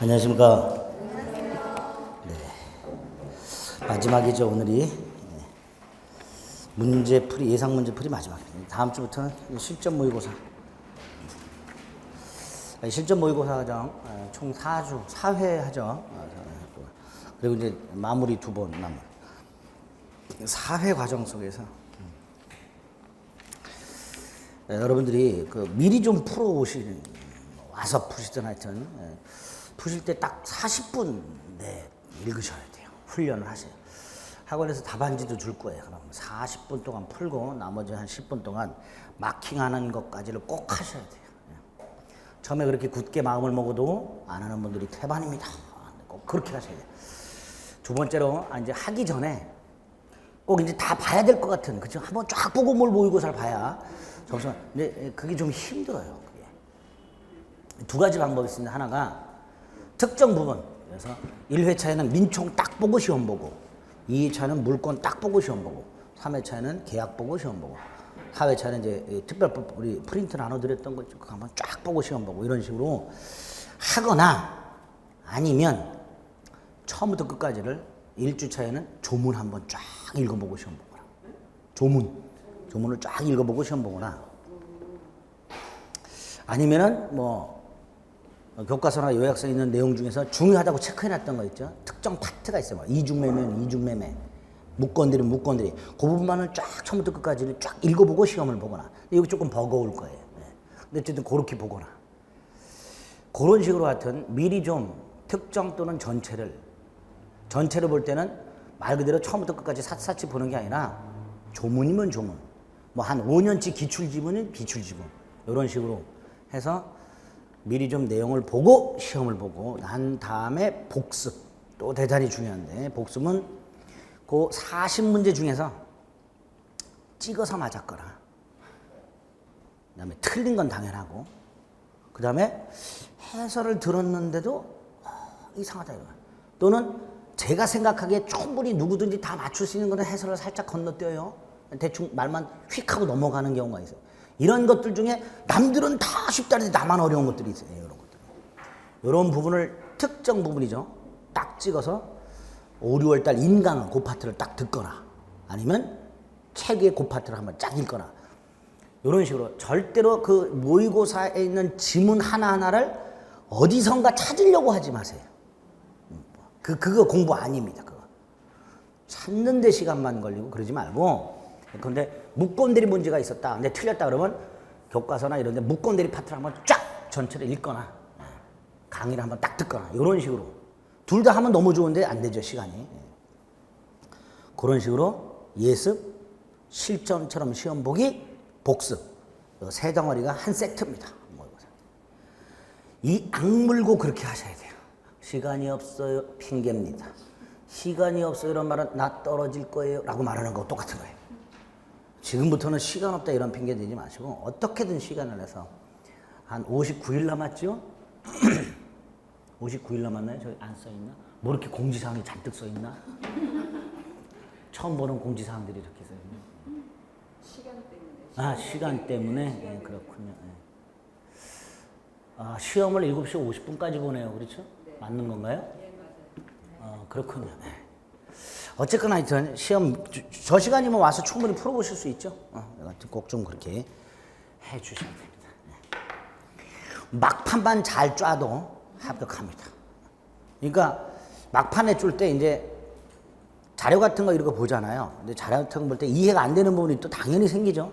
안녕하십니까. 네. 마지막이죠, 오늘이. 네. 문제풀이, 예상 문제풀이 마지막입니다. 다음 주부터는 실전 모의고사. 실전 모의고사 과정 총 4주, 4회 하죠. 그리고 이제 마무리 2번 남은 4회 과정 속에서 여러분들이 미리 좀 풀어오시는, 와서 푸시든 하여튼 푸실 때 딱 40분 읽으셔야 돼요. 훈련을 하세요. 학원에서 답안지도 줄 거예요. 그럼 40분 동안 풀고 나머지 한 10분 동안 마킹하는 것까지를 꼭 하셔야 돼요. 처음에 그렇게 굳게 마음을 먹어도 안 하는 분들이 태반입니다. 꼭 그렇게 하셔야 돼요. 두 번째로 이제 하기 전에 꼭 이제 다 봐야 될 것 같은, 그죠? 한번 쫙 보고 뭘 모의고사를 봐야 점수가. 근데 그게 좀 힘들어요. 그게. 두 가지 방법이 있습니다. 하나가 특정 부분, 그래서 1회차에는 민총 딱 보고 시험 보고, 2회차는 물권 딱 보고 시험 보고, 3회차에는 계약 보고 시험 보고, 4회차는 이제 특별법 우리 프린트 나눠드렸던 거 그거 한번 쫙 보고 시험 보고, 이런 식으로 하거나 아니면 처음부터 끝까지를 1주차에는 조문 한번 쫙 읽어보고 시험 보거나, 조문을 쫙 읽어보고 시험 보거나, 아니면은 뭐 교과서나 요약서에 있는 내용 중에서 중요하다고 체크해놨던 거 있죠. 특정 파트가 있어요. 이중매매는 이중매매, 무건들이 그 부분만을 쫙 처음부터 끝까지를 쫙 읽어보고 시험을 보거나. 여기 조금 버거울 거예요. 근데 어쨌든 그렇게 보거나, 그런 식으로 하여튼 미리 좀 특정 또는 전체를 볼 때는 말 그대로 처음부터 끝까지 샅샅이 보는 게 아니라 조문이면 조문, 뭐 한 5년치 기출지문은 기출지문, 이런 식으로 해서 미리 좀 내용을 보고 시험을 보고 난 다음에 복습, 또 대단히 중요한데, 복습은 그 40문제 중에서 찍어서 맞았거나, 그 다음에 틀린 건 당연하고, 그 다음에 해설을 들었는데도 이상하다 이거, 또는 제가 생각하기에 충분히 누구든지 다 맞출 수 있는 거는 해설을 살짝 건너뛰어요. 대충 말만 휙 하고 넘어가는 경우가 있어요. 이런 것들 중에 남들은 다 쉽다는데 나만 어려운 것들이 있어요. 이런 것들. 이런 부분을, 특정 부분이죠, 딱 찍어서 5, 6월 달 인강 그 파트를 딱 듣거나, 아니면 책의 그 파트를 한번 쫙 읽거나, 이런 식으로 절대로 그 모의고사에 있는 지문 하나하나를 어디선가 찾으려고 하지 마세요. 그거 공부 아닙니다. 그거 찾는 데 시간만 걸리고 그러지 말고. 근데 무건대리 문제가 있었다, 근데 틀렸다 그러면 교과서나 이런 데 무건대리 파트를 한번 쫙 전체를 읽거나, 강의를 한번 딱 듣거나, 이런 식으로. 둘 다 하면 너무 좋은데 안 되죠, 시간이. 그런 식으로 예습, 실전처럼 시험 보기, 복습, 세 덩어리가 한 세트입니다. 이 악물고 그렇게 하셔야 돼요. 시간이 없어요, 핑계입니다. 시간이 없어요 이런 말은 나 떨어질 거예요 라고 말하는 거 똑같은 거예요. 지금부터는 시간 없다 이런 핑계 대지 마시고 어떻게든 시간을 내서, 한 59일 남았죠? 59일 남았나요? 저기 안 써있나? 뭐 이렇게 공지사항이 잔뜩 써있나? 처음 보는 공지사항들이 이렇게 써있네. 시간 때문에? 네, 그렇군요. 네. 시험을 7시 50분까지 보내요. 그렇죠? 네. 맞는 건가요? 네, 맞아요. 그렇군요. 네. 어쨌거나 하여튼 시험 저 시간이면 와서 충분히 풀어보실 수 있죠. 꼭 좀 그렇게 해 주셔야 됩니다. 네. 막판만 잘 짜도 합격합니다. 그러니까 막판에 줄 때 이제 자료 같은 거 이런 거 보잖아요. 근데 자료 같은 거 볼 때 이해가 안 되는 부분이 또 당연히 생기죠.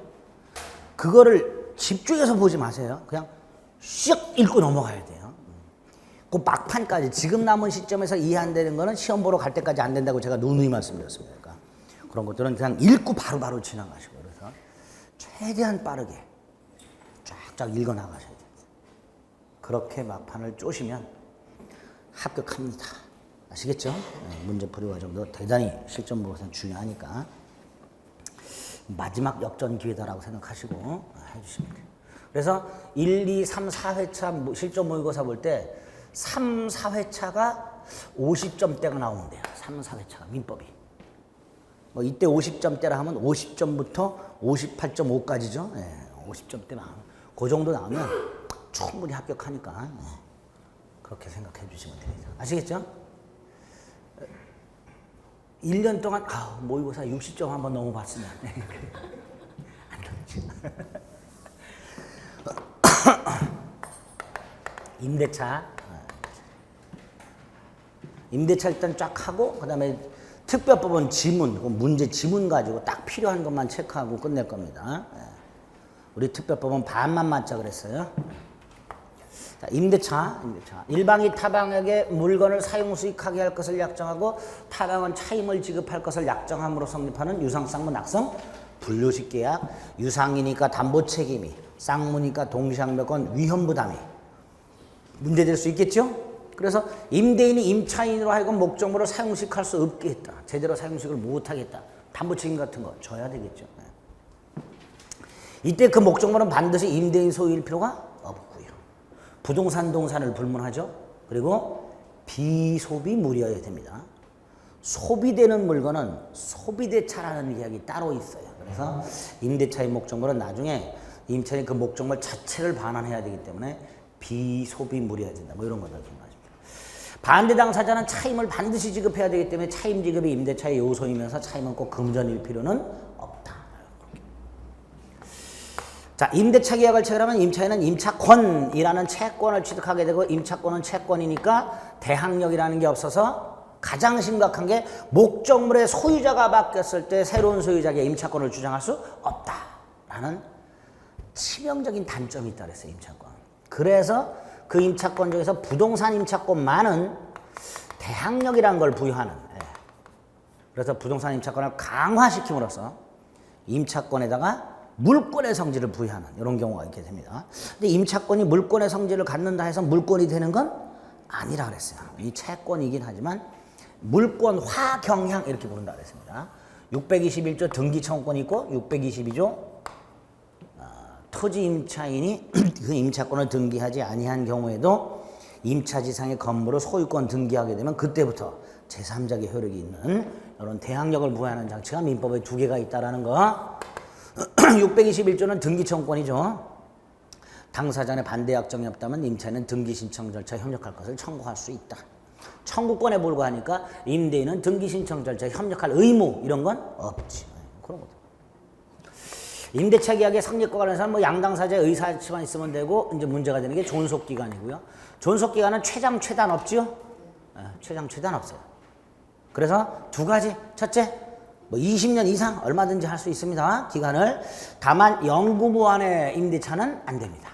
그거를 집중해서 보지 마세요. 그냥 쓱 읽고 넘어가야 돼요. 그 막판까지, 지금 남은 시점에서 이해 안 되는 거는 시험 보러 갈 때까지 안 된다고 제가 누누이 말씀드렸습니다. 그러니까 그런 것들은 그냥 읽고 바로바로 지나가시고, 그래서 최대한 빠르게 쫙쫙 읽어 나가셔야 돼요. 그렇게 막판을 쪼시면 합격합니다. 아시겠죠? 문제풀이 과정도 대단히 실전 모의고사는 중요하니까 마지막 역전 기회다라고 생각하시고 해주시면 돼요. 그래서 1, 2, 3, 4회차 실전 모의고사 볼 때 3, 4회차가 50점대가 나오는데요. 3, 4회차가 민법이. 뭐 이때 50점대라 하면 50점부터 58.5까지죠. 50점대 나오면, 그 정도 나오면 충분히 합격하니까 그렇게 생각해 주시면 됩니다. 아시겠죠? 1년 동안 모의고사 60점 한번 넘어봤으면 안 되지. 임대차 일단 쫙 하고 그다음에 특별법은 지문, 문제 지문 가지고 딱 필요한 것만 체크하고 끝낼 겁니다. 우리 특별법은 반만 맞자 그랬어요. 자, 임대차. 일방이 타방에게 물건을 사용 수익하게 할 것을 약정하고 타방은 차임을 지급할 것을 약정함으로 성립하는 유상쌍무 낙성 분류식 계약. 유상이니까 담보 책임이, 쌍무니까 동시항변권 위험 부담이 문제될 수 있겠죠? 그래서 임대인이 임차인으로 하여금 목적으로 사용식할 수 없게 했다. 제대로 사용식을 못하겠다. 담보 책임 같은 거 져야 되겠죠. 이때 그 목적물은 반드시 임대인 소유일 필요가 없고요. 부동산 동산을 불문하죠. 그리고 비소비물이어야 됩니다. 소비되는 물건은 소비대차라는 계약이 따로 있어요. 그래서 임대차의 목적물은 나중에 임차인이 그 목적물 자체를 반환해야 되기 때문에 비소비물이어야 된다. 뭐 이런 것들 기억하십니다. 반대 당사자는 차임을 반드시 지급해야 되기 때문에 차임 지급이 임대차의 요소이면서 차임은 꼭 금전일 필요는 없다. 자, 임대차 계약을 체결하면 임차인은 임차권이라는 채권을 취득하게 되고 임차권은 채권이니까 대항력이라는 게 없어서 가장 심각한 게 목적물의 소유자가 바뀌었을 때 새로운 소유자에게 임차권을 주장할 수 없다라는 치명적인 단점이 있다 그랬어요. 임차권. 그래서 그 임차권 중에서 부동산 임차권만은 대항력이라는 걸 부여하는, 그래서 부동산 임차권을 강화시킴으로써 임차권에다가 물권의 성질을 부여하는 이런 경우가 있게 됩니다. 근데 임차권이 물권의 성질을 갖는다 해서 물권이 되는 건 아니라 그랬어요. 이 채권이긴 하지만 물권화 경향 이렇게 부른다 그랬습니다. 621조 등기청구권이 있고 622조 토지 임차인이 그 임차권을 등기하지 아니한 경우에도 임차지상의 건물을 소유권 등기하게 되면 그때부터 제3자의 효력이 있는 이런 대항력을 부여하는 장치가 민법에 2개가 있다라는 거. 621조는 등기청구권이죠. 당사자의 반대 약정이 없다면 임차인은 등기 신청 절차에 협력할 것을 청구할 수 있다. 청구권에 불과하니까 임대인은 등기 신청 절차에 협력할 의무 이런 건 없지. 그런 거죠. 임대차 계약의 성립과 관련해서는 뭐 양당사자의 의사치만 있으면 되고 이제 문제가 되는 게 존속기간이고요. 존속기간은 최장 최단 없지요? 최장 최단 없어요. 그래서 2가지. 첫째, 뭐 20년 이상 얼마든지 할 수 있습니다. 기간을. 다만 영구무한의 임대차는 안 됩니다.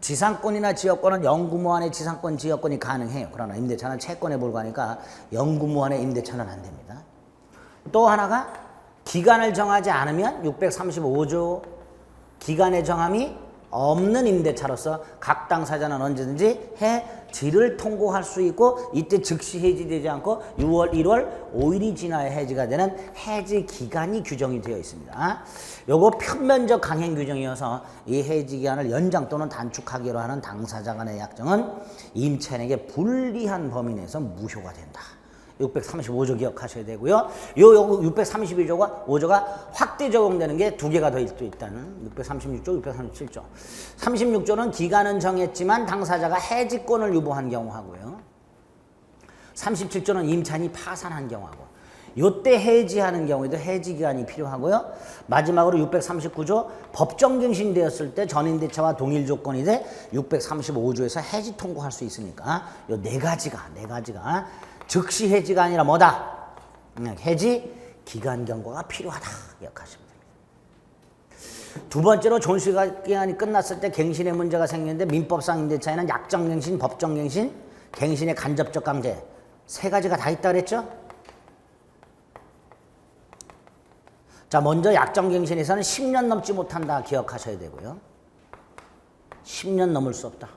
지상권이나 지역권은 영구무한의 지상권, 지역권이 가능해요. 그러나 임대차는 채권에 불과하니까 영구무한의 임대차는 안 됩니다. 또 하나가 기간을 정하지 않으면 635조 기간의 정함이 없는 임대차로서 각 당사자는 언제든지 해지를 통고할 수 있고 이때 즉시 해지되지 않고 6월, 1월 5일이 지나야 해지가 되는 해지 기간이 규정이 되어 있습니다. 요거 편면적 강행 규정이어서 이 해지 기간을 연장 또는 단축하기로 하는 당사자 간의 약정은 임차인에게 불리한 범위 내에서 무효가 된다. 635조 기억하셔야 되고요. 요 632조가 5조가 확대 적용되는 게 2개가 더 있다는 636조, 637조. 36조는 기간은 정했지만 당사자가 해지권을 유보한 경우하고요. 37조는 임차인이 파산한 경우하고. 요때 해지하는 경우에도 해지 기간이 필요하고요. 마지막으로 639조 법정갱신되었을 때 전임대차와 동일 조건이 돼 635조에서 해지 통고할 수 있으니까 요 4가지가 즉시 해지가 아니라 뭐다? 해지 기간 경과가 필요하다. 기억하시면 됩니다. 2번째로 존속기간이 끝났을 때 갱신의 문제가 생기는데 민법상 임대차에는 약정갱신, 법정갱신, 갱신의 간접적 강제 3가지가 다 있다 그랬죠? 자, 먼저 약정갱신에서는 10년 넘지 못한다. 기억하셔야 되고요. 10년 넘을 수 없다.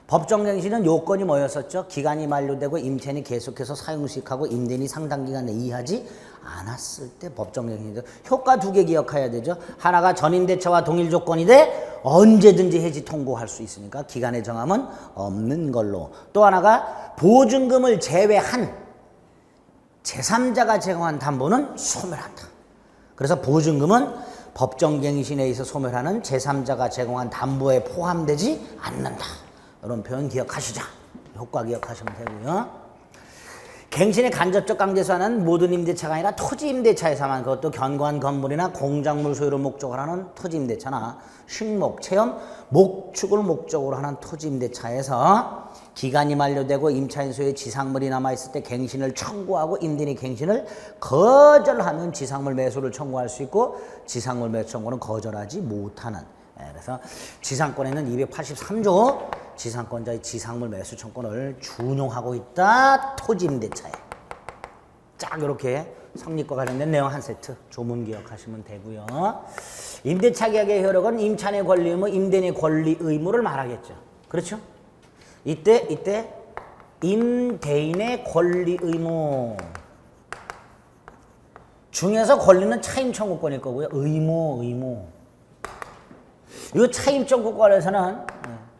법정갱신은 요건이 뭐였었죠? 기간이 만료되고 임차인이 계속해서 사용식하고 임대인이 상당 기간 내에 이의하지 않았을 때 법정갱신이 효과 2개 기억해야 되죠. 하나가 전임대차와 동일 조건이 돼 언제든지 해지 통고할 수 있으니까 기간의 정함은 없는 걸로. 또 하나가 보증금을 제외한 제3자가 제공한 담보는 소멸한다. 그래서 보증금은 법정갱신에 의해서 소멸하는 제3자가 제공한 담보에 포함되지 않는다. 이런 표현 기억하시자. 효과 기억하시면 되고요. 갱신의 간접적 강제소하는 모든 임대차가 아니라 토지 임대차에서만, 그것도 견고한 건물이나 공작물 소유를 목적으로 하는 토지 임대차나 식목, 체험, 목축을 목적으로 하는 토지 임대차에서 기간이 만료되고 임차인 소유의 지상물이 남아있을 때 갱신을 청구하고 임대인이 갱신을 거절하면 지상물 매수를 청구할 수 있고, 지상물 매수 청구는 거절하지 못하는. 그래서 지상권에는 283조 지상권자의 지상물 매수 청구권을 준용하고 있다. 토지 임대차에. 쫙 이렇게 성립과 관련된 내용 한 세트 조문 기억하시면 되고요. 임대차 계약의 효력은 임차인의 권리 의무, 임대인의 권리 의무를 말하겠죠. 그렇죠? 이때 임대인의 권리 의무 중에서 권리는 차임 청구권일 거고요. 의무. 이 차임 청구권에서는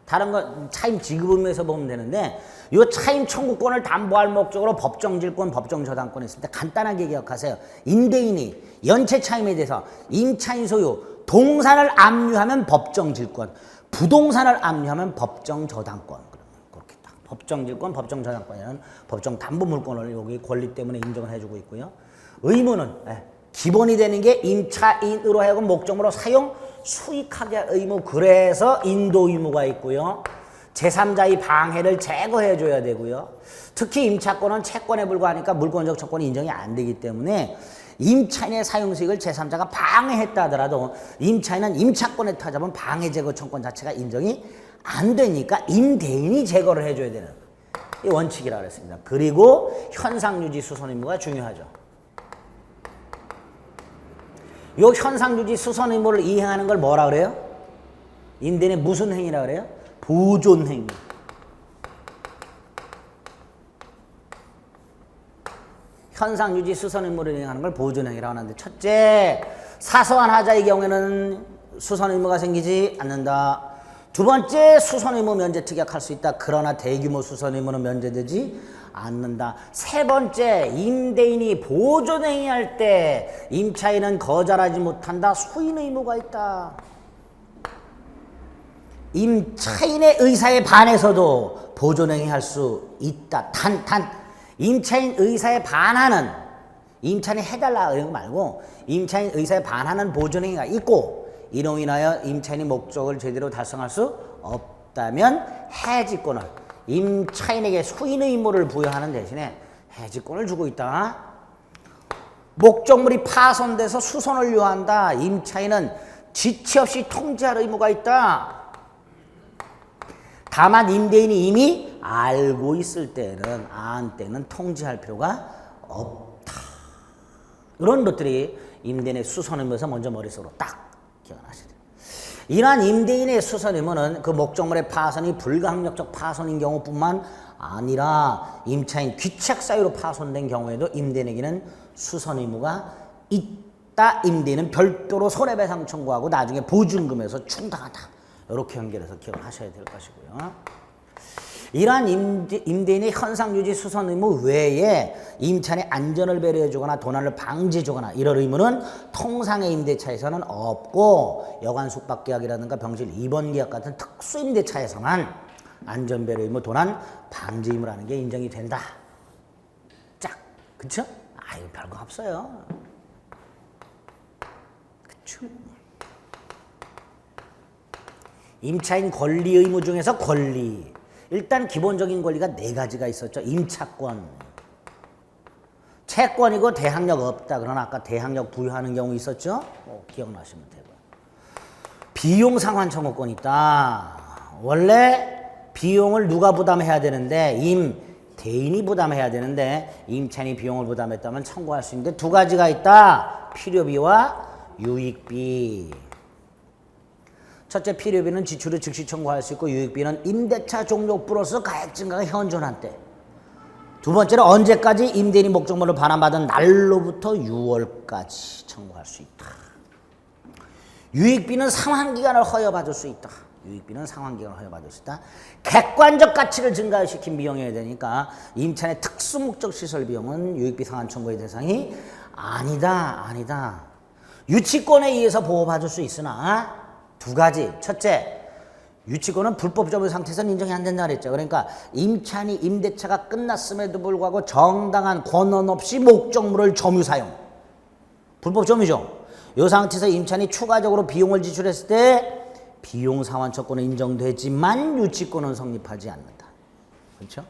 다른 거 차임 지급 의무에서 보면 되는데, 이 차임 청구권을 담보할 목적으로 법정질권, 법정저당권이 있을 때 간단하게 기억하세요. 임대인이 연체 차임에 대해서 임차인 소유 동산을 압류하면 법정질권, 부동산을 압류하면 법정저당권. 그렇게 딱 법정질권, 법정저당권이라는 법정담보물권을 여기 권리 때문에 인정을 해주고 있고요. 의무는 기본이 되는 게 임차인으로 하여금 목적으로 사용 수익하게 할 의무, 그래서 인도 의무가 있고요. 제3자의 방해를 제거해 줘야 되고요. 특히 임차권은 채권에 불과하니까 물권적 채권이 인정이 안 되기 때문에 임차인의 사용 수익을 제3자가 방해했다 하더라도 임차인은 임차권에 타잡은 방해 제거 청권 자체가 인정이 안 되니까 임대인이 제거를 해줘야 되는 이 원칙이라고 했습니다. 그리고 현상유지 수선 의무가 중요하죠. 요 현상유지 수선 의무를 이행하는 걸 뭐라 그래요? 임대인의 무슨 행위라 그래요? 보존 행위. 현상유지 수선 의무를 이행하는 걸 보존 행위라고 하는데, 첫째, 사소한 하자의 경우에는 수선 의무가 생기지 않는다. 두 번째, 수선 의무 면제 특약할 수 있다. 그러나 대규모 수선 의무는 면제되지 않는다. 세 번째, 임대인이 보존행위할 때 임차인은 거절하지 못한다. 수인 의무가 있다. 임차인의 의사에 반해서도 보존행위할 수 있다. 임차인 의사에 반하는, 임차인이 해달라 이런 거 말고 임차인 의사에 반하는 보존행위가 있고, 이로 인하여 임차인이 목적을 제대로 달성할 수 없다면 해지권을, 임차인에게 수인 의무를 부여하는 대신에 해지권을 주고 있다. 목적물이 파손돼서 수선을 요한다. 임차인은 지체 없이 통지할 의무가 있다. 다만 임대인이 이미 알고 있을 때는, 안 때는 통지할 필요가 없다. 이런 것들이 임대인의 수선 의무에서 먼저 머릿속으로 딱 기억하셔야 돼요. 이러한 임대인의 수선 의무는 그 목적물의 파손이 불가항력적 파손인 경우뿐만 아니라 임차인 귀책 사유로 파손된 경우에도 임대인에게는 수선 의무가 있다. 임대인은 별도로 손해배상 청구하고 나중에 보증금에서 충당한다. 이렇게 연결해서 기억을 하셔야 될 것이고요. 이러한 임대인의 현상유지 수선 의무 외에 임차인의 안전을 배려해주거나 도난을 방지해주거나 이럴 의무는 통상의 임대차에서는 없고, 여관 숙박계약이라든가 병실 입원계약 같은 특수임대차에서만 안전배려 의무, 도난 방지 의무라는 게 인정이 된다. 짝, 그쵸? 아유, 별거 없어요. 그쵸? 임차인 권리 의무 중에서 권리, 일단 기본적인 권리가 4가지가 있었죠. 임차권, 채권이고 대항력 없다. 그러나 아까 대항력 부여하는 경우 있었죠. 기억나시면 되고요. 비용 상환 청구권 있다. 원래 비용을 누가 부담해야 되는데, 임대인이 부담해야 되는데 임차인이 비용을 부담했다면 청구할 수 있는데 2가지가 있다. 필요비와 유익비. 첫째, 필요비는 지출을 즉시 청구할 수 있고, 유익비는 임대차 종료 플러스 가액 증가가 현존한 때. 두 번째는 언제까지? 임대인이 목적물을 반환받은 날로부터 6월까지 청구할 수 있다. 유익비는 상환기간을 허여받을 수 있다. 유익비는 상환기간을 허여받을 수 있다. 객관적 가치를 증가시킨 비용이어야 되니까 임차인의 특수목적 시설 비용은 유익비 상환 청구의 대상이 아니다. 유치권에 의해서 보호받을 수 있으나 2가지. 첫째, 유치권은 불법점유 상태에서는 인정이 안 된다 그랬죠. 그러니까 임차인이 임대차가 끝났음에도 불구하고 정당한 권한 없이 목적물을 점유 사용. 불법점유죠. 이 상태에서 임차인이 추가적으로 비용을 지출했을 때 비용 상환처권은 인정되지만 유치권은 성립하지 않는다. 그렇죠?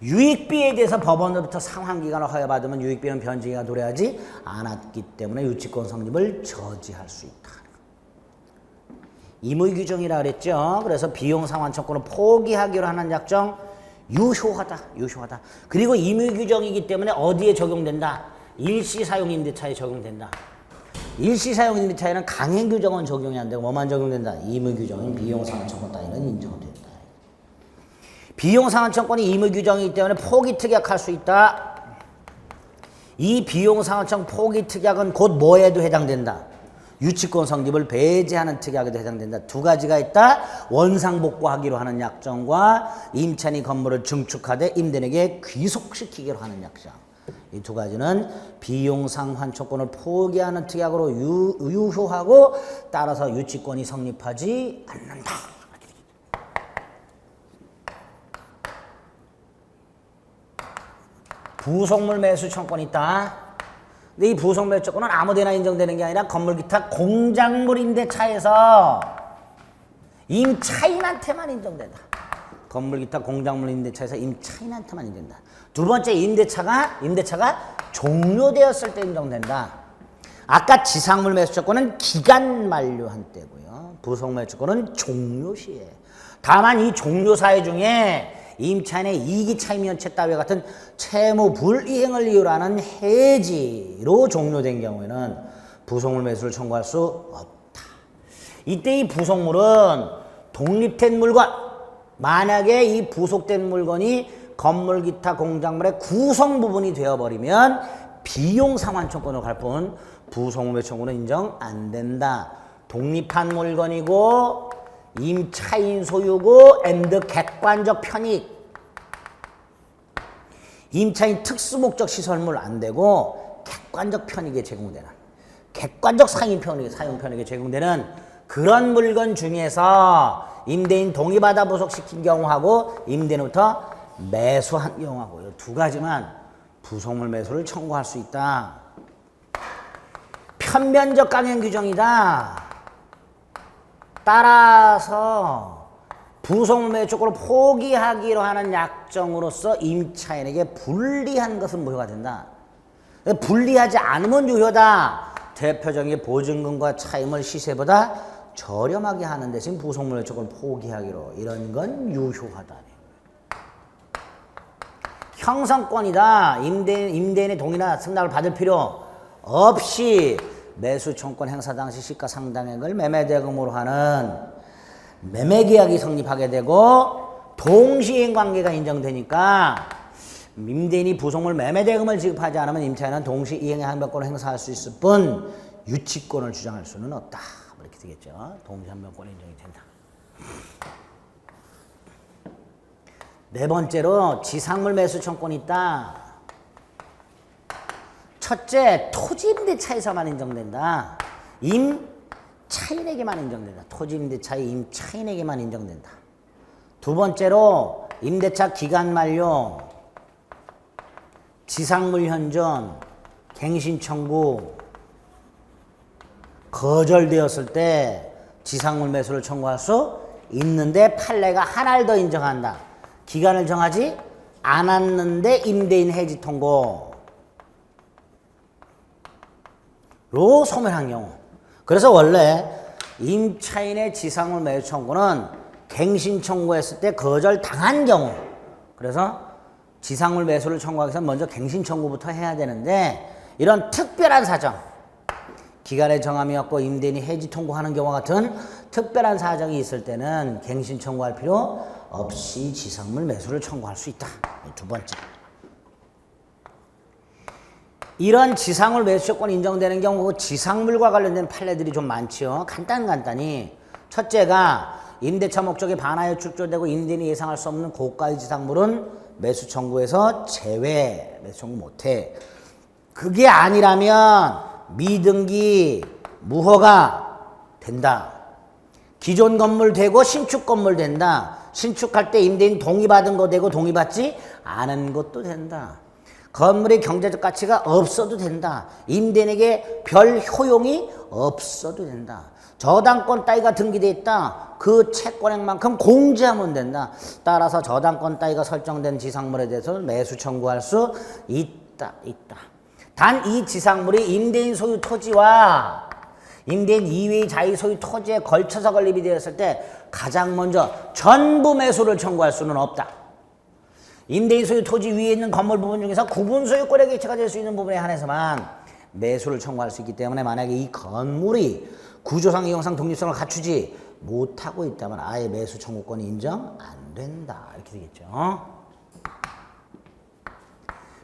유익비에 대해서 법원으로부터 상환기간을 허가받으면 유익비는 변제가 도래하지 않았기 때문에 유치권 성립을 저지할 수 있다. 임의규정이라 그랬죠. 그래서 비용 상환처권을 포기하기로 하는 약정 유효하다. 그리고 임의규정이기 때문에 어디에 적용된다? 일시사용 임대차에 적용된다. 일시사용 임대차에는 강행규정은 적용이 안 되고 뭐만 적용된다? 임의규정인 비용 상환처권 따위는 인정된다. 비용상환청권이 임의규정이기 때문에 포기특약할 수 있다. 이 비용상환청 포기특약은 곧 뭐에도 해당된다. 유치권 성립을 배제하는 특약에도 해당된다. 두 가지가 있다. 원상복구하기로 하는 약정과 임차인이 건물을 증축하되 임대인에게 귀속시키기로 하는 약정. 이 두 가지는 비용상환청권을 포기하는 특약으로 유효하고 따라서 유치권이 성립하지 않는다. 부속물 매수 청권이 있다. 근데 이 부속물 매수 청권은 아무데나 인정되는 게 아니라 건물 기타 공작물 임대차에서 임차인한테만 인정된다. 건물 기타 공작물 임대차에서 임차인한테만 인정된다. 두 번째 임대차가 종료되었을 때 인정된다. 아까 지상물 매수 청권은 기간 만료한 때고요. 부속물 매수 청권은 종료 시에. 다만 이 종료 사유 중에 임차인의 이익이 차임연체 따위 같은 채무 불이행을 이유로 하는 해지로 종료된 경우에는 부속물 매수를 청구할 수 없다. 이때 이 부속물은 독립된 물건, 만약에 이 부속된 물건이 건물 기타 공작물의 구성 부분이 되어버리면 비용 상환청권으로 갈 뿐 부속물 매수 청구는 인정 안 된다. 독립한 물건이고 임차인 소유고 앤드 객관적 편익. 임차인 특수목적 시설물 안 되고 객관적 편익에 제공되는, 객관적 사용 편익에 제공되는 그런 물건 중에서 임대인 동의받아 부속시킨 경우하고 임대인으로부터 매수한 경우하고 이 두 가지만 부속물 매수를 청구할 수 있다. 편변적 강행 규정이다. 따라서 부속물 매수 쪽으로 포기하기로 하는 약정으로서 임차인에게 불리한 것은 무효가 된다. 불리하지 않으면 유효다. 대표적인 보증금과 차임을 시세보다 저렴하게 하는 대신 부속물 매수 쪽을 포기하기로, 이런 건 유효하다. 형성권이다. 임대인의 동의나 승낙을 받을 필요 없이 매수청권 행사 당시 시가 상당액을 매매대금으로 하는 매매계약이 성립하게 되고 동시행 관계가 인정되니까 임대인이 부속물 매매대금을 지급하지 않으면 임차인은 동시이행의 항변권을 행사할 수 있을 뿐 유치권을 주장할 수는 없다. 이렇게 되겠죠. 동시항변권이 인정이 된다. 네 번째로 지상물 매수청권이 있다. 첫째, 토지임대차에서만 인정된다. 임차인에게만 인정된다. 토지임대차의 임차인에게만 인정된다. 두 번째로 임대차 기간 만료, 지상물 현존, 갱신 청구 거절되었을 때 지상물 매수를 청구할 수 있는데 판례가 하나를 더 인정한다. 기간을 정하지 않았는데 임대인 해지 통고 로 소멸한 경우. 그래서 원래 임차인의 지상물 매수 청구는 갱신 청구했을 때 거절당한 경우, 그래서 지상물 매수를 청구하기 위해서 먼저 갱신 청구부터 해야 되는데 이런 특별한 사정, 기간의 정함이 없고 임대인이 해지 통고하는 경우와 같은 특별한 사정이 있을 때는 갱신 청구할 필요 없이 지상물 매수를 청구할 수 있다. 두 번째. 이런 지상물 매수권 인정되는 경우 지상물과 관련된 판례들이 좀 많지요. 간단히. 첫째가 임대차 목적에 반하여 출조되고 임대인이 예상할 수 없는 고가의 지상물은 매수 청구에서 제외, 매수 청구 못해. 그게 아니라면 미등기 무효가 된다. 기존 건물 되고 신축 건물 된다. 신축할 때 임대인 동의받은 거 되고 동의받지 않은 것도 된다. 건물의 경제적 가치가 없어도 된다. 임대인에게 별 효용이 없어도 된다. 저당권 따위가 등기돼 있다. 그 채권액만큼 공제하면 된다. 따라서 저당권 따위가 설정된 지상물에 대해서는 매수 청구할 수 있다. 단 이 지상물이 임대인 소유 토지와 임대인 이외의 자의 소유 토지에 걸쳐서 건립이 되었을 때 가장 먼저 전부 매수를 청구할 수는 없다. 임대인 소유 토지 위에 있는 건물 부분 중에서 구분 소유권의 개체가 될 수 있는 부분에 한해서만 매수를 청구할 수 있기 때문에 만약에 이 건물이 구조상 이용상 독립성을 갖추지 못하고 있다면 아예 매수 청구권이 인정 안 된다. 이렇게 되겠죠.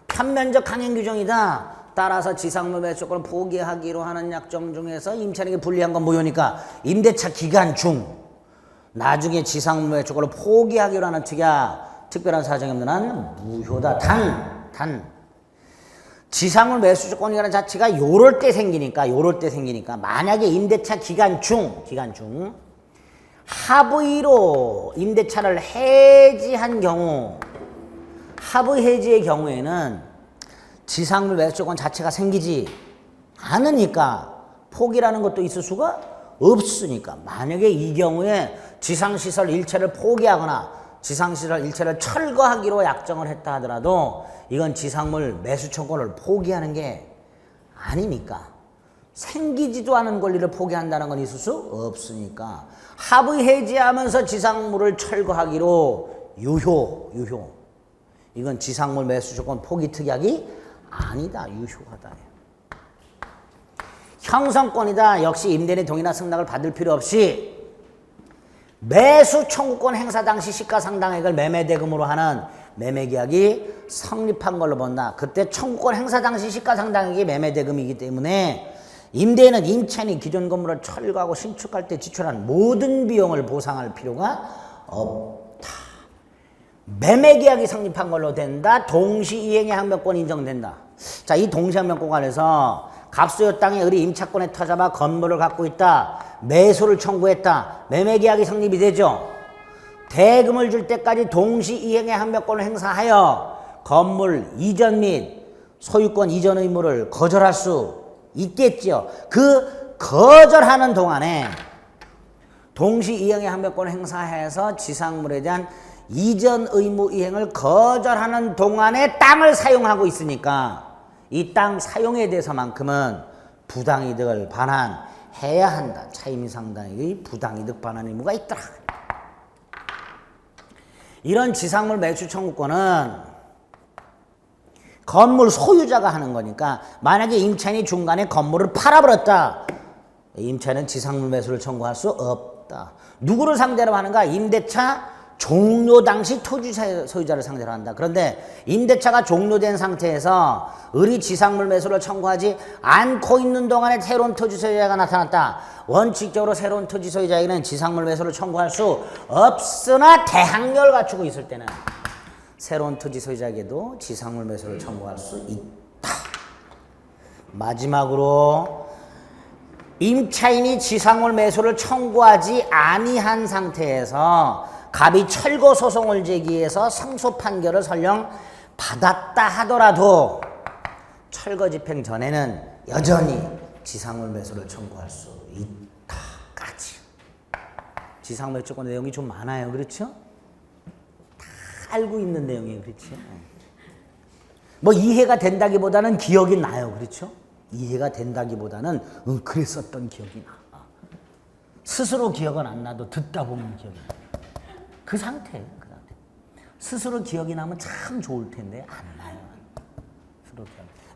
편면적 강행 규정이다. 따라서 지상물 매수권을 포기하기로 하는 약정 중에서 임차인에게 불리한 건 무효니까 임대차 기간 중 나중에 지상물 매수권을 포기하기로 하는 특별한 사정이 없는 한 무효다. 단 지상물 매수 조건이라는 자체가 요럴 때 생기니까 만약에 임대차 기간 중 합의로 임대차를 해지한 경우 합의 해지의 경우에는 지상물 매수 조건 자체가 생기지 않으니까 포기라는 것도 있을 수가 없으니까 만약에 이 경우에 지상시설 일체를 포기하거나 지상시설 일체를 철거하기로 약정을 했다 하더라도 이건 지상물 매수 청구를 포기하는 게 아니니까 생기지도 않은 권리를 포기한다는 건 있을 수 없으니까 합의 해지하면서 지상물을 철거하기로 유효 이건 지상물 매수 조건 포기 특약이 아니다. 유효하다. 형성권이다. 역시 임대인의 동의나 승낙을 받을 필요 없이 매수 청구권 행사 당시 시가상당액을 매매대금으로 하는 매매계약이 성립한 걸로 본다. 그때 청구권 행사 당시 시가상당액이 매매대금이기 때문에 임대인은 임차인이 기존 건물을 철거하고 신축할 때 지출한 모든 비용을 보상할 필요가 없다. 매매계약이 성립한 걸로 된다. 동시이행의 항변권이 인정된다. 자, 이 동시항변권 관해서 갑소유 땅에 을이 임차권에 터잡아 건물을 갖고 있다. 매수를 청구했다. 매매계약이 성립이 되죠. 대금을 줄 때까지 동시이행의 항변권을 행사하여 건물 이전 및 소유권 이전 의무를 거절할 수 있겠죠. 그 거절하는 동안에 동시이행의 항변권을 행사해서 지상물에 대한 이전 의무 이행을 거절하는 동안에 땅을 사용하고 있으니까 이 땅 사용에 대해서만큼은 부당이득을 반환해야 한다. 차임상당의 부당이득 반환 의무가 있다. 이런 지상물 매수 청구권은 건물 소유자가 하는 거니까 만약에 임차인이 중간에 건물을 팔아버렸다. 임차인은 지상물 매수를 청구할 수 없다. 누구를 상대로 하는가? 임대차 종료 당시 토지 소유자를 상대로 한다. 그런데 임대차가 종료된 상태에서 을이 지상물 매수를 청구하지 않고 있는 동안에 새로운 토지 소유자가 나타났다. 원칙적으로 새로운 토지 소유자에게는 지상물 매수를 청구할 수 없으나 대항력을 갖추고 있을 때는 새로운 토지 소유자에게도 지상물 매수를 청구할 수 있다. 마지막으로 임차인이 지상물 매수를 청구하지 아니한 상태에서 갑이 철거 소송을 제기해서 상소 판결을 설령 받았다 하더라도 철거 집행 전에는 여전히 지상물 매수를 청구할 수 있다까지. 지상물 매수권 내용이 좀 많아요. 그렇죠? 다 알고 있는 내용이에요. 그렇죠? 뭐 이해가 된다기보다는 기억이 나요. 그렇죠? 이해가 된다기보다는 그랬었던 기억이 나. 스스로 기억은 안 나도 듣다 보면 기억이 나. 그 상태예요. 그 상태. 스스로 기억이 나면 참 좋을 텐데 안 나요. 스스로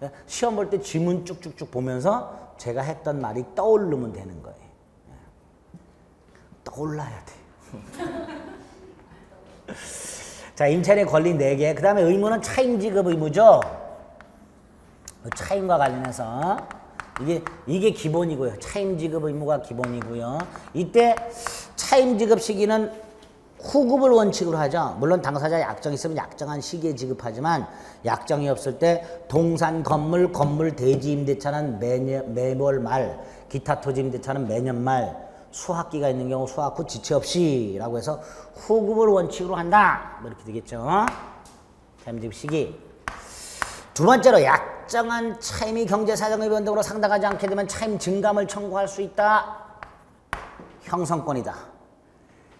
기억. 시험 볼 때 지문 쭉쭉쭉 보면서 제가 했던 말이 떠오르면 되는 거예요. 떠올라야 돼. 자, 임차인의 권리 4개. 그 다음에 의무는 차임지급 의무죠. 차임과 관련해서 이게 기본이고요. 차임지급 의무가 기본이고요. 이때 차임지급 시기는 후급을 원칙으로 하죠. 물론 당사자 약정이 있으면 약정한 시기에 지급하지만 약정이 없을 때 동산 건물 대지 임대차는 매월 말 기타 토지 임대차는 매년 말 수학기가 있는 경우 수학 후 지체 없이라고 해서 후급을 원칙으로 한다. 뭐 이렇게 되겠죠. 차임지급 시기. 두 번째로 약정한 차임이 경제사정의 변동으로 상당하지 않게 되면 차임 증감을 청구할 수 있다. 형성권이다.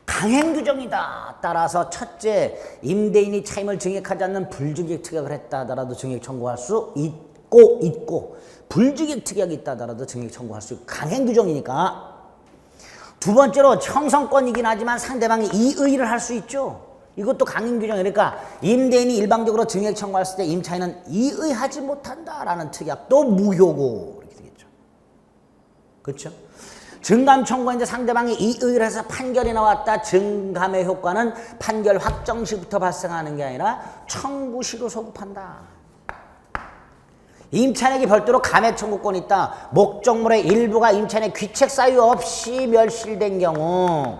강행 규정이다. 따라서 첫째, 임대인이 차임을 증액하지 않는 불증액 특약을 했다 하더라도 증액 청구할 수 있고 불증액 특약이 있다 하더라도 증액 청구할 수 있고 강행 규정이니까. 두 번째로 형성권이긴 하지만 상대방이 이의를 할 수 있죠. 이것도 강행 규정이니까 임대인이 일방적으로 증액 청구했을 때 임차인은 이의하지 못한다라는 특약도 무효고 이렇게 되겠죠. 그렇죠? 증감 청구인데 상대방이 이의를 해서 판결이 나왔다. 증감의 효과는 판결 확정 시부터 발생하는 게 아니라 청구 시로 소급한다. 임차인에게 별도로 감액 청구권이 있다. 목적물의 일부가 임차인의 귀책 사유 없이 멸실된 경우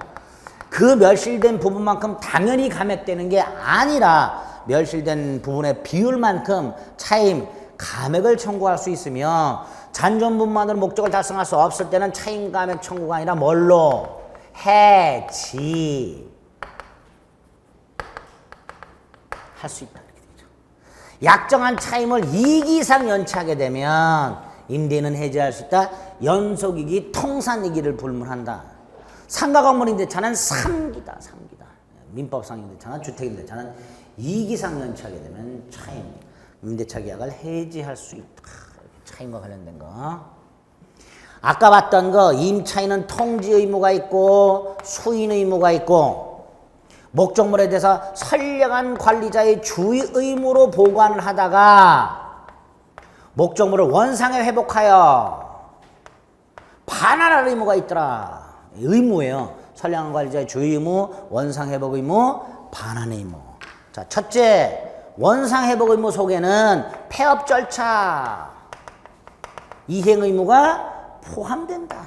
그 멸실된 부분만큼 당연히 감액되는 게 아니라 멸실된 부분의 비율만큼 차임 감액을 청구할 수 있으며 잔존분만으로 목적을 달성할 수 없을 때는 차임 감액 청구가 아니라 뭘로? 해지 할 수 있다. 이렇게 되죠. 약정한 차임을 2기 이상 연체하게 되면 임대인은 해지할 수 있다. 연속이기, 통산이기를 불문한다. 상가 건물 임대차는 3기다. 3기다. 민법상 임대차나 주택임대차는 2기 이상 연체하게 되면 차임 임대차 계약을 해지할 수 있다. 차임과 관련된 거. 아까 봤던 거 임차인은 통지 의무가 있고 수인 의무가 있고 목적물에 대해서 선량한 관리자의 주의 의무로 보관을 하다가 목적물을 원상에 회복하여 반환할 의무가 있더라. 의무예요. 선량한 관리자의 주의 의무, 원상 회복 의무, 반환 의무. 자, 첫째, 원상 회복 의무 속에는 폐업 절차 이행 의무가 포함된다.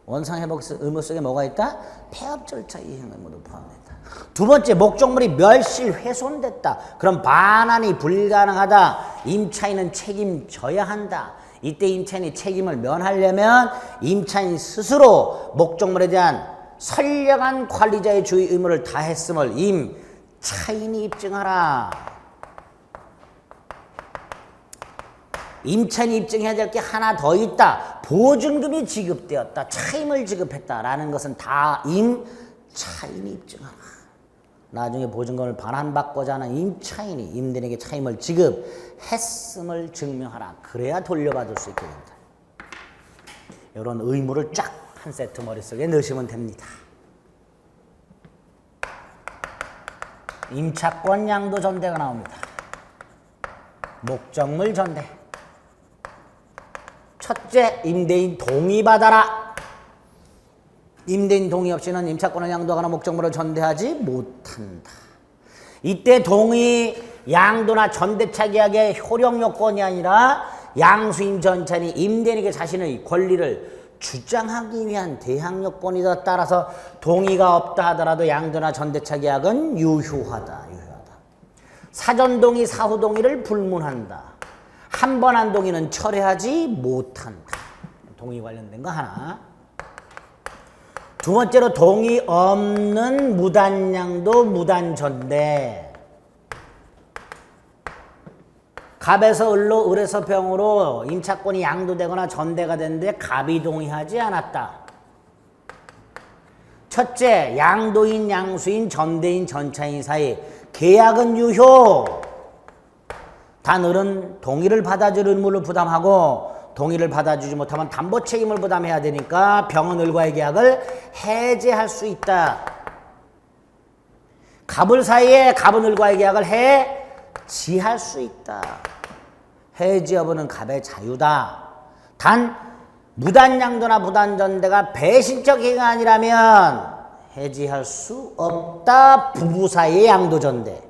원상 회복 의무 속에 뭐가 있다? 폐업 절차 이행 의무도 포함된다. 두 번째, 목적물이 멸실 훼손됐다. 그럼 반환이 불가능하다. 임차인은 책임져야 한다. 이때 임차인이 책임을 면하려면 임차인 스스로 목적물에 대한 선량한 관리자의 주의 의무를 다했음을 임차인이 입증하라. 임차인이 입증해야 될 게 하나 더 있다. 보증금이 지급되었다. 차임을 지급했다라는 것은 다 임차인이 입증하라. 나중에 보증금을 반환받고자 하는 임차인이 임대인에게 차임을 지급했음을 증명하라. 그래야 돌려받을 수 있게 된다. 이런 의무를 쫙 한 세트 머릿속에 넣으시면 됩니다. 임차권 양도 전대가 나옵니다. 목적물 전대. 첫째, 임대인 동의받아라. 임대인 동의 없이는 임차권을 양도하거나 목적물을 전대하지 못한다. 이때 동의, 양도나 전대차 계약의 효력 요건이 아니라 양수임 전차인이 임대인에게 자신의 권리를 주장하기 위한 대항 요건이다. 따라서 동의가 없다 하더라도 양도나 전대차 계약은 유효하다. 사전 동의, 사후 동의를 불문한다. 한 번 한 동의는 철회하지 못한다. 동의 관련된 거 하나. 두 번째로 동의 없는 무단양도, 무단전대. 갑에서 을로, 을에서 병으로 임차권이 양도되거나 전대가 됐는데 갑이 동의하지 않았다. 첫째, 양도인, 양수인, 전대인, 전차인 사이 계약은 유효. 단 을은 동의를 받아줄 의무를 부담하고 동의를 받아주지 못하면 담보 책임을 부담해야 되니까 병은 을과의 계약을 해제할 수 있다. 갑을 사이에 갑은 을과의 계약을 해지할 수 있다. 해지 여부는 갑의 자유다. 단 무단양도나 무단전대가 배신적 행위가 아니라면 해지할 수 없다. 부부 사이의 양도전대.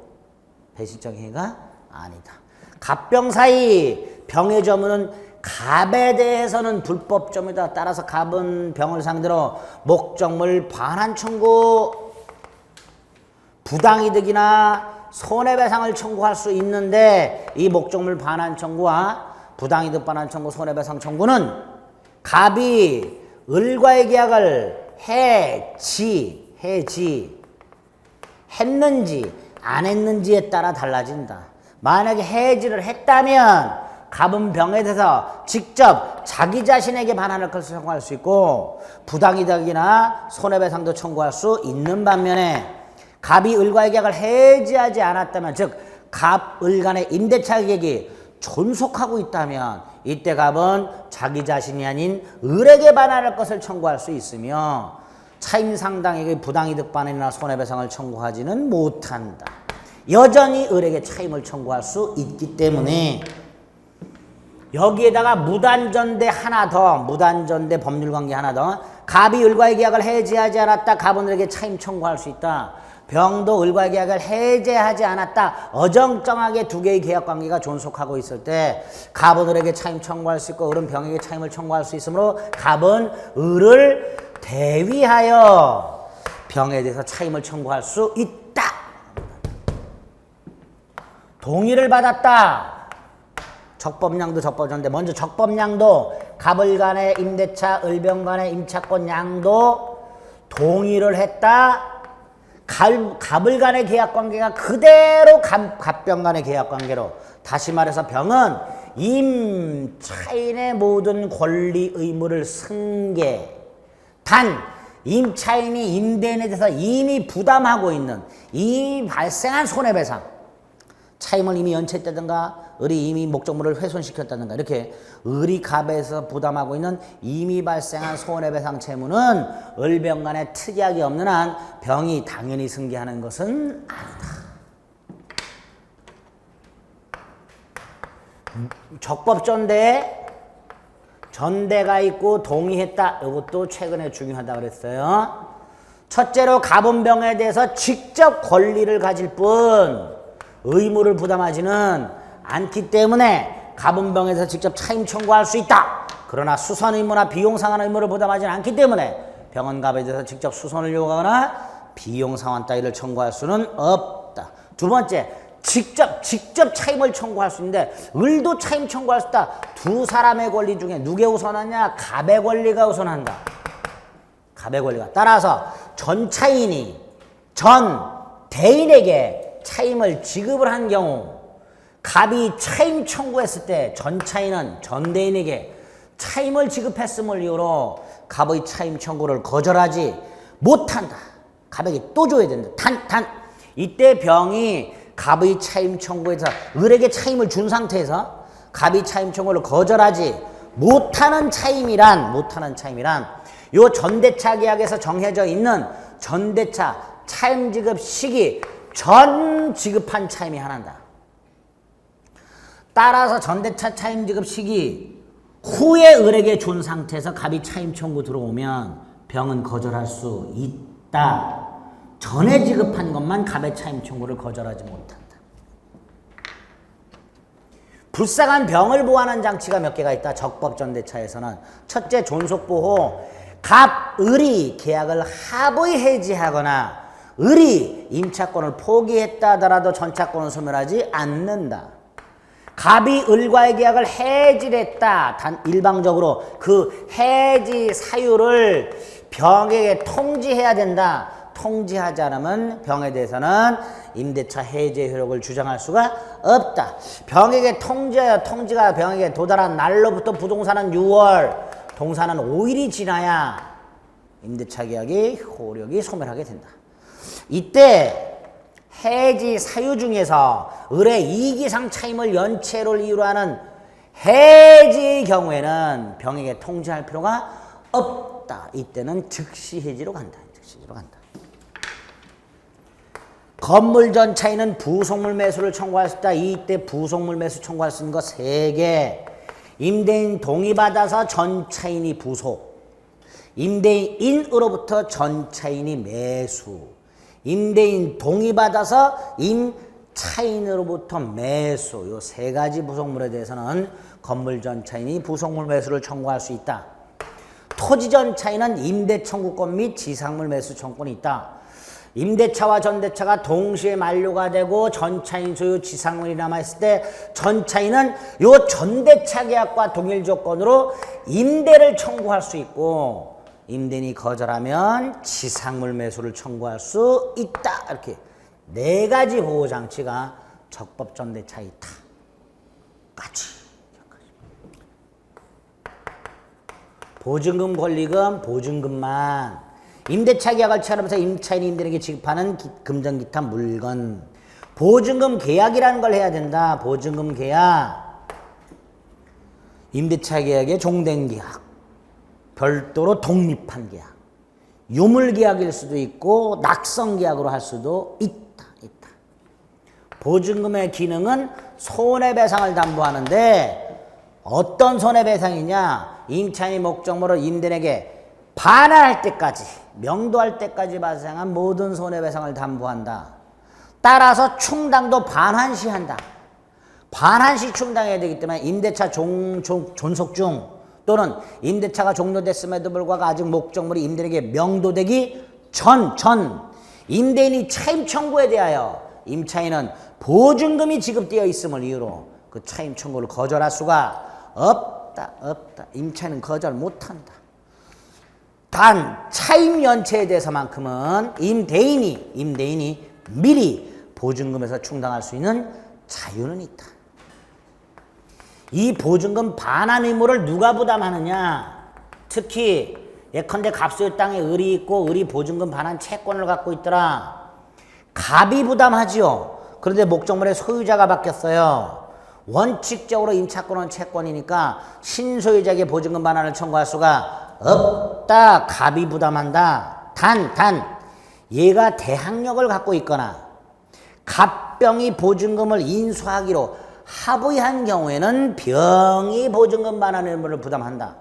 배신적 행위가 아니다. 갑병 사이 병의 점유는 갑에 대해서는 불법점이다. 따라서 갑은 병을 상대로 목적물 반환 청구, 부당이득이나 손해배상을 청구할 수 있는데 이 목적물 반환 청구와 부당이득 반환 청구, 손해배상 청구는 갑이 을과의 계약을 했는지 안 했는지에 따라 달라진다. 만약에 해지를 했다면 갑은 병에 대해서 직접 자기 자신에게 반환할 것을 청구할 수 있고 부당이득이나 손해배상도 청구할 수 있는 반면에 갑이 을과의 계약을 해지하지 않았다면 즉 갑, 을 간의 임대차 계약이 존속하고 있다면 이때 갑은 자기 자신이 아닌 을에게 반환할 것을 청구할 수 있으며 차임상당에게 부당이득 반환이나 손해배상을 청구하지는 못한다. 여전히 을에게 차임을 청구할 수 있기 때문에 여기에다가 무단전대 하나 더, 무단전대 법률관계 하나 더. 갑이 을과의 계약을 해지하지 않았다. 갑은 을에게 차임 청구할 수 있다. 병도 을과의 계약을 해제하지 않았다. 어정쩡하게 두 개의 계약관계가 존속하고 있을 때 갑은 을에게 차임 청구할 수 있고 을은 병에게 차임을 청구할 수 있으므로 갑은 을을 대위하여 병에 대해서 차임을 청구할 수 있다. 동의를 받았다. 적법량도 적법전데 먼저 적법량도 갑을 간의 임대차, 을병 간의 임차권 양도 동의를 했다. 갑을 간의 계약관계가 그대로 갑병 간의 계약관계로 다시 말해서 병은 임차인의 모든 권리 의무를 승계 단 임차인이 임대인에 대해서 이미 부담하고 있는 이 발생한 손해배상 차임을 이미 연체했다든가 을이 이미 목적물을 훼손시켰다든가 이렇게 을이 갑에서 부담하고 있는 이미 발생한 손해배상 채무는 을병 간에 특이하게 없는 한 병이 당연히 승계하는 것은 아니다. 적법전대에 전대가 있고 동의했다. 이것도 최근에 중요하다고 그랬어요. 첫째로 갑은 병에 대해서 직접 권리를 가질 뿐 의무를 부담하지는 않기 때문에 갑은 병에서 직접 차임 청구할 수 있다. 그러나 수선 의무나 비용 상환 의무를 부담하지는 않기 때문에 병은 갑에 대해서 직접 수선을 요구하거나 비용 상환 따위를 청구할 수는 없다. 두 번째, 직접 차임을 청구할 수 있는데 을도 차임 청구할 수 있다. 두 사람의 권리 중에 누게 우선하냐? 갑의 권리가 우선한다. 갑의 권리가. 따라서 전 차인이 전 대인에게 차임을 지급을 한 경우 갑이 차임 청구했을 때 전 차인은 전 대인에게 차임을 지급했음을 이유로 갑의 차임 청구를 거절하지 못한다. 갑에게 또 줘야 된다. 단 이때 병이 갑의 차임 청구에서 을에게 차임을 준 상태에서 갑이 차임 청구를 거절하지 못하는 차임이란 요 전대차 계약에서 정해져 있는 전대차 차임 지급 시기 전 지급한 차임이 하나다. 따라서 전대차 차임 지급 시기 후에 을에게 준 상태에서 갑이 차임 청구 들어오면 병은 거절할 수 있다. 전에 지급한 것만 갑의 차임 청구를 거절하지 못한다. 불쌍한 병을 보호하는 장치가 몇 개가 있다. 적법전대차에서는 첫째 존속보호 갑, 을이 계약을 합의 해지하거나 을이 임차권을 포기했다 하더라도 전차권을 소멸하지 않는다. 갑이 을과의 계약을 해지했다. 단 일방적으로 그 해지 사유를 병에게 통지해야 된다. 통지하지 않으면 병에 대해서는 임대차 해제 효력을 주장할 수가 없다. 병에게 통지가 병에게 도달한 날로부터 부동산은 6월, 동산은 5일이 지나야 임대차 계약의 효력이 소멸하게 된다. 이때 해지 사유 중에서 을의 이기상 차임을 연체를 이유로 하는 해지의 경우에는 병에게 통지할 필요가 없다. 이때는 즉시 해지로 간다. 건물 전 차이는 부속물 매수를 청구할 수 있다. 이때 부속물 매수 청구할 수 있는 거 3개. 임대인 동의받아서 전 차인이 부속. 임대인으로부터 전 차인이 매수. 임대인 동의받아서 임차인으로부터 매수. 요 3가지 부속물에 대해서는 건물 전 차인이 부속물 매수를 청구할 수 있다. 토지 전 차인은 임대 청구권 및 지상물 매수 청구권이 있다. 임대차와 전대차가 동시에 만료가 되고 전차인 소유 지상물이 남아있을 때 전차인은 요 전대차 계약과 동일 조건으로 임대를 청구할 수 있고 임대인이 거절하면 지상물 매수를 청구할 수 있다. 이렇게 네 가지 보호장치가 적법 전대차에 있다. 까지. 보증금 권리금 보증금만 임대차 계약을 체결하면서 임차인이 임대인에게 지급하는 금전 기타 물건 보증금 계약이라는 걸 해야 된다. 보증금 계약 임대차 계약의 종된 계약 별도로 독립한 계약 유물 계약일 수도 있고 낙성 계약으로 할 수도 있다. 보증금의 기능은 손해배상을 담보하는데 어떤 손해배상이냐 임차인이 목적물을 임대인에게 반환할 때까지 명도할 때까지 발생한 모든 손해배상을 담보한다. 따라서 충당도 반환시 한다. 반환시 충당해야 되기 때문에 임대차 존속 중 또는 임대차가 종료됐음에도 불구하고 아직 목적물이 임대인에게 명도되기 전 임대인이 차임 청구에 대하여 임차인은 보증금이 지급되어 있음을 이유로 그 차임 청구를 거절할 수가 없다. 임차인은 거절 못한다. 단 차임 연체에 대해서만큼은 임대인이 미리 보증금에서 충당할 수 있는 자유는 있다. 이 보증금 반환 의무를 누가 부담하느냐? 특히 예컨대 갑소유 땅에 을이 있고 을이 보증금 반환 채권을 갖고 있더라. 갑이 부담하지요. 그런데 목적물의 소유자가 바뀌었어요. 원칙적으로 임차권은 채권이니까 신소유자에게 보증금 반환을 청구할 수가 없다. 갑이 부담한다. 단 얘가 대항력을 갖고 있거나 갑병이 보증금을 인수하기로 합의한 경우에는 병이 보증금 반환 의무를 부담한다.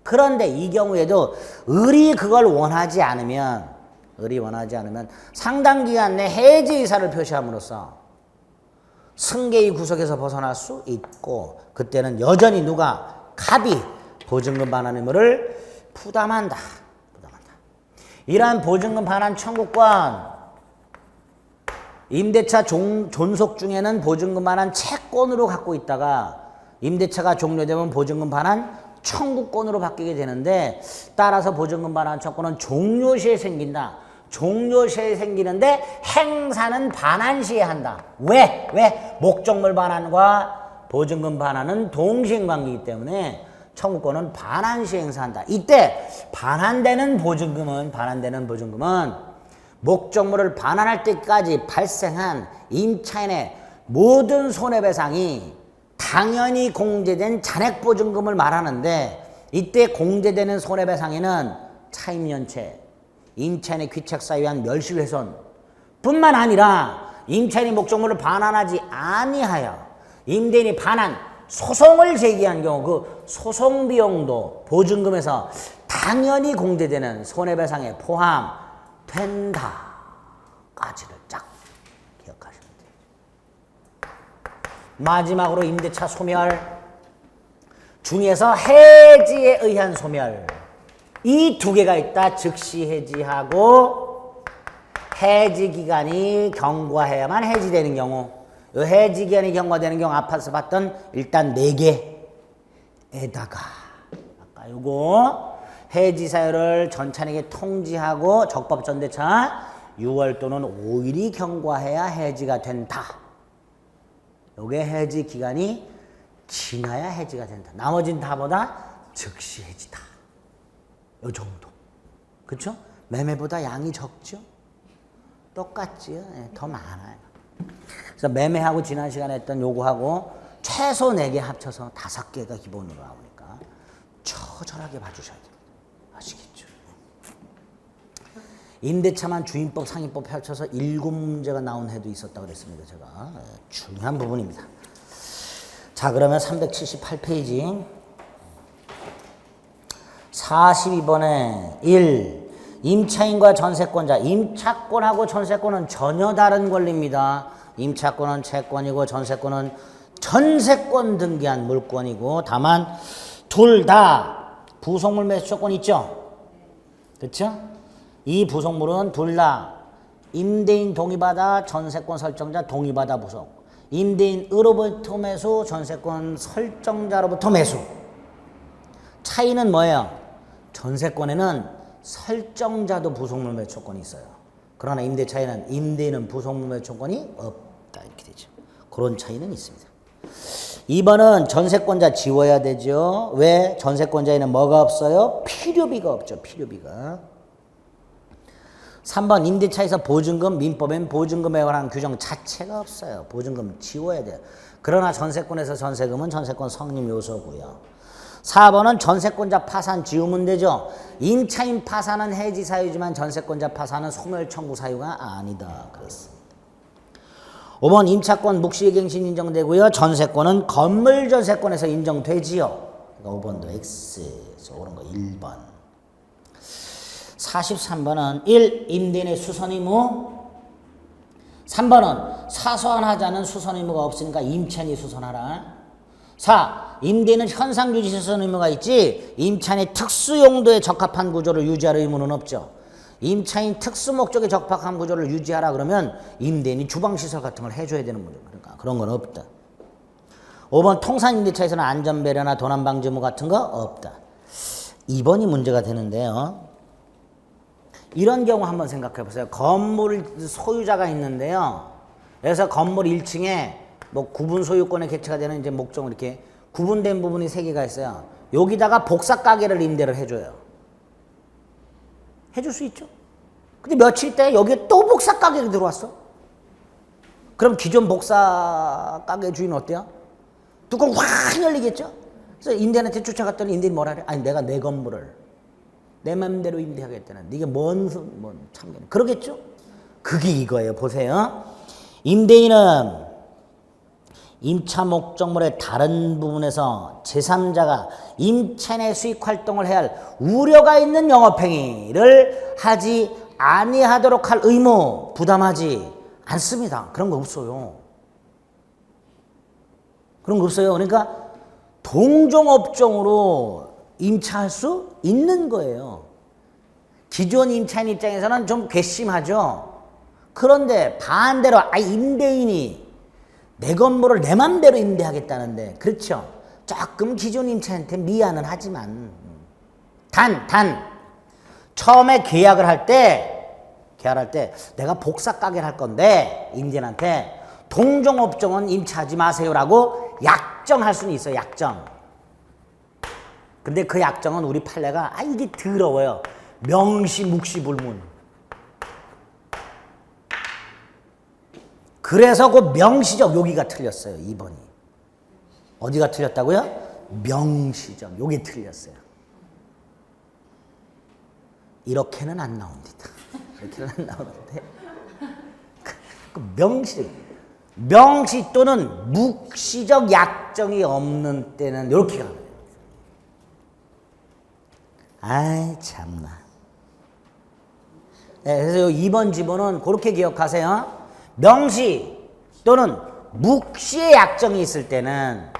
그런데 이 경우에도 을이 그걸 원하지 않으면 상당 기간 내 해지 의사를 표시함으로써 승계의 구속에서 벗어날 수 있고 그때는 여전히 누가 갑이 보증금 반환 의무를 부담한다. 이러한 보증금 반환 청구권 임대차 존속 중에는 보증금 반환 채권으로 갖고 있다가 임대차가 종료되면 보증금 반환 청구권으로 바뀌게 되는데 따라서 보증금 반환 청구는 종료시에 생긴다. 종료시에 생기는데 행사는 반환시에 한다. 왜? 목적물 반환과 보증금 반환은 동시행관계이기 때문에 청구권은 반환시에 행사한다. 이때 반환되는 보증금은 목적물을 반환할 때까지 발생한 임차인의 모든 손해배상이 당연히 공제된 잔액보증금을 말하는데 이때 공제되는 손해배상에는 차임연체, 임차인의 귀책사유에 의한 멸실훼손 뿐만 아니라 임차인이 목적물을 반환하지 아니하여 임대인이 반환 소송을 제기한 경우 그 소송 비용도 보증금에서 당연히 공제되는 손해배상에 포함된다. 까지를 쫙 기억하시면 돼요. 마지막으로 임대차 소멸 중에서 해지에 의한 소멸 이 두 개가 있다. 즉시 해지하고 해지 기간이 경과해야만 해지되는 경우 이 해지 기간이 경과되는 경우 앞에서 봤던 일단 4개에다가 아까 요거 해지 사유를 전차인에게 통지하고 적법 전대차 6월 또는 5일이 경과해야 해지가 된다. 요게 해지 기간이 지나야 해지가 된다. 나머진 다보다 즉시 해지다. 요 정도. 그쵸? 매매보다 양이 적죠? 똑같지요? 네, 더 많아요. 그래서 매매하고 지난 시간에 했던 요거하고 최소 4개 합쳐서 5개가 기본으로 나오니까 처절하게 봐주셔야 됩니다. 아시겠죠? 임대차만 주임법, 상임법 펼쳐서 7문제가 나온 해도 있었다고 그랬습니다. 제가. 중요한 부분입니다. 자, 그러면 378페이지 42번에 1. 임차인과 전세권자. 임차권하고 전세권은 전혀 다른 권리입니다. 임차권은 채권이고 전세권은 전세권 등기한 물권이고 다만 둘 다 부속물 매수 조건 있죠? 그렇죠? 이 부속물은 둘 다 임대인 동의받아 전세권 설정자 동의받아 부속. 임대인으로부터 매수, 전세권 설정자로부터 매수. 차이는 뭐예요? 전세권에는 설정자도 부속물 매초권이 있어요. 그러나 임대 차이는 임대인은 부속물 매초권이 없다 이렇게 되죠. 그런 차이는 있습니다. 2번은 전세권자 지워야 되죠. 왜? 전세권자에는 뭐가 없어요? 필요비가 없죠. 필요비가. 3번 임대차에서 보증금, 민법엔 보증금에 관한 규정 자체가 없어요. 보증금 지워야 돼요. 그러나 전세권에서 전세금은 전세권 성립 요소고요. 4번은 전세권자 파산 지우면 되죠. 임차인 파산은 해지 사유지만 전세권자 파산은 소멸 청구 사유가 아니다. 그랬습니다. 5번 임차권 묵시갱신 인정되고요. 전세권은 건물 전세권에서 인정되지요. 그러니까 5번도 X. 옳은 거 1번. 43번은 1. 임대인의 수선 의무. 3번은 사소한 하자는 수선 의무가 없으니까 임차인이 수선하라. 4. 임대인은 현상 유지 수선 의무가 있지 임차인의 특수 용도에 적합한 구조를 유지할 의무는 없죠. 임차인 특수 목적에 적합한 구조를 유지하라 그러면 임대인이 주방시설 같은 걸 해줘야 되는 거죠. 그러니까 그런 건 없다. 5번 통산 임대차에서는 안전배려나 도난방지 의무 같은 거 없다. 2번이 문제가 되는데요. 이런 경우 한번 생각해 보세요. 건물 소유자가 있는데요. 그래서 건물 1층에 뭐 구분 소유권에 개체가 되는 이제 목적으로 이렇게 구분된 부분이 3개가 있어요. 여기다가 복사 가게를 임대를 해줘요. 해줄 수 있죠. 근데 며칠 있다가 여기에 또 복사 가게가 들어왔어. 그럼 기존 복사 가게 주인 어때요? 뚜껑 확 열리겠죠. 그래서 임대인한테 쫓아갔더니 임대인이 뭐라 그래? 아니 내가 내 건물을 내 맘대로 임대하겠다는 이게 뭔 참견 그러겠죠? 그게 이거예요. 보세요. 임대인은 임차 목적물의 다른 부분에서 제3자가 임차인의 수익 활동을 해야 할 우려가 있는 영업행위를 하지 아니하도록 할 의무 부담하지 않습니다. 그런 거 없어요. 그런 거 없어요. 그러니까 동종업종으로 임차할 수 있는 거예요. 기존 임차인 입장에서는 좀 괘씸하죠. 그런데 반대로 임대인이 내 건물을 내 맘대로 임대하겠다는데 그렇죠. 조금 기존 임차인한테 미안은 하지만 단 처음에 계약을 할 때 내가 복사 가게를 할 건데 임대인한테 동종업종은 임차하지 마세요라고 약정할 수는 있어요. 약정. 근데 그 약정은 우리 판례가 이게 더러워요. 명시 묵시불문. 그래서 그 명시적 여기가 틀렸어요. 2번이. 어디가 틀렸다고요? 명시적 여기 틀렸어요. 이렇게는 안 나옵니다. 이렇게는 안 나오는데 명시 또는 묵시적 약정이 없는 때는 이렇게 가는 거예요. 아이 참나. 네, 그래서 2번 지번은 그렇게 기억하세요. 명시 또는 묵시의 약정이 있을 때는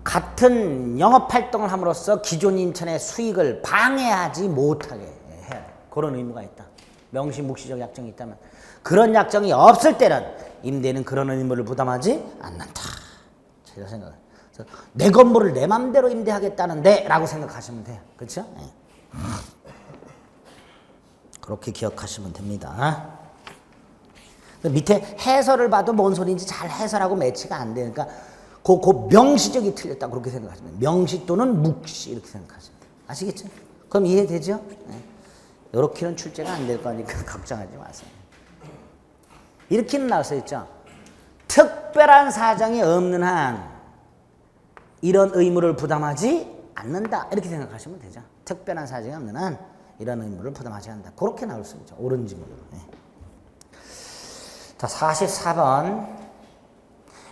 같은 영업활동을 함으로써 기존 임차인의 수익을 방해하지 못하게 해야 돼. 그런 의무가 있다. 명시 묵시적 약정이 있다면. 그런 약정이 없을 때는 임대인은 그런 의무를 부담하지 않는다. 제가 생각해요. 내 건물을 내 맘대로 임대하겠다는데 라고 생각하시면 돼요. 그렇죠? 네. 그렇게 기억하시면 됩니다. 밑에 해설을 봐도 뭔 소리인지 잘 해설하고 매치가 안 되니까 그 명시적이 틀렸다 그렇게 생각하시면 돼요. 명시 또는 묵시 이렇게 생각하시면 돼요. 아시겠죠? 그럼 이해되죠? 네. 이렇게는 출제가 안 될 거니까 걱정하지 마세요. 이렇게는 나올 수 있죠. 특별한 사정이 없는 한 이런 의무를 부담하지 않는다 이렇게 생각하시면 되죠. 특별한 사정이 없는 한 이런 의무를 부담하지 않는다. 그렇게 나올 수 있죠. 옳은 질문으로. 네. 자, 44번.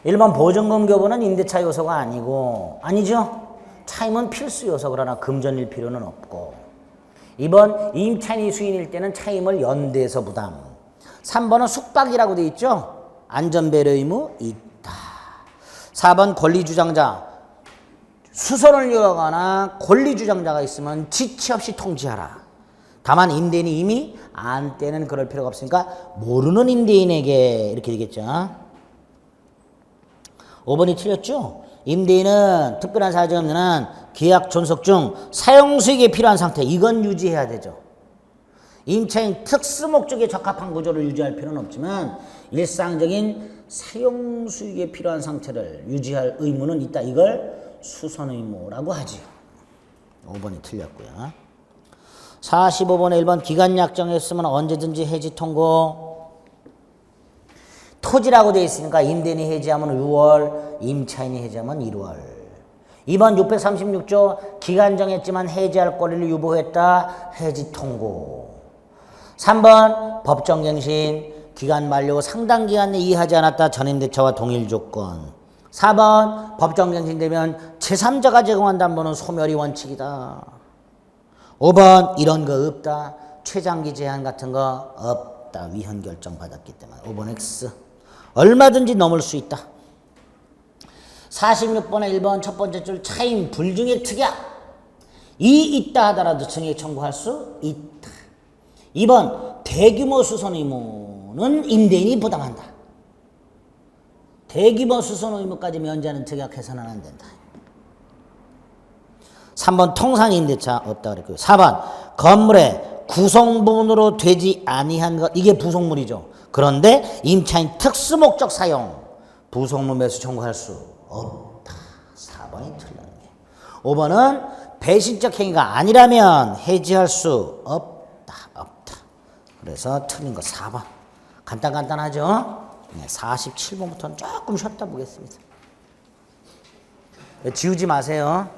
1번 보증금 교부는 임대차 요소가 아니죠? 차임은 필수 요소 그러나 금전일 필요는 없고. 2번 임차인이 수인일 때는 차임을 연대해서 부담. 3번은 숙박이라고 되어 있죠? 안전배려 의무 있다. 4번 권리주장자. 수선을 요하거나 권리주장자가 있으면 지체 없이 통지하라. 다만 임대인이 이미 안 때는 그럴 필요가 없으니까 모르는 임대인에게 이렇게 되겠죠. 5번이 틀렸죠? 임대인은 특별한 사정이 없는 한 계약 존속 중 사용수익에 필요한 상태, 이건 유지해야 되죠. 임차인 특수 목적에 적합한 구조를 유지할 필요는 없지만 일상적인 사용수익에 필요한 상태를 유지할 의무는 있다. 이걸 수선 의무라고 하지요. 5번이 틀렸고요. 45번에 1번 기간 약정했으면 언제든지 해지 통고. 토지라고 되어 있으니까 임대인이 해지하면 6월, 임차인이 해지하면 1월. 2번 636조 기간 정했지만 해지할 권리를 유보했다. 해지 통고. 3번 법정갱신 기간 만료 상당 기간 내에 이의하지 않았다. 전임대차와 동일 조건. 4번 법정갱신되면 제3자가 제공한 담보는 소멸이 원칙이다. 5번 이런 거 없다. 최장기 제한 같은 거 없다. 위헌 결정 받았기 때문에 5번 X. 얼마든지 넘을 수 있다. 46번에 1번 첫 번째 줄 차임 불증액 특약. 이 있다 하더라도 증액 청구할 수 있다. 2번 대규모 수선 의무는 임대인이 부담한다. 대규모 수선 의무까지 면제하는 특약 해서는 안 된다. 3번 통상임대차 없다 그랬고요. 4번 건물의 구성부분으로 되지 아니한 것, 이게 부속물이죠. 그런데 임차인 특수목적 사용 부속물 매수 청구할 수 없다. 4번이 틀렸네요. 5번은 배신적 행위가 아니라면 해지할 수 없다. 그래서 틀린 거 4번. 간단하죠? 네, 47번부터는 조금 쉬었다 보겠습니다. 지우지 마세요.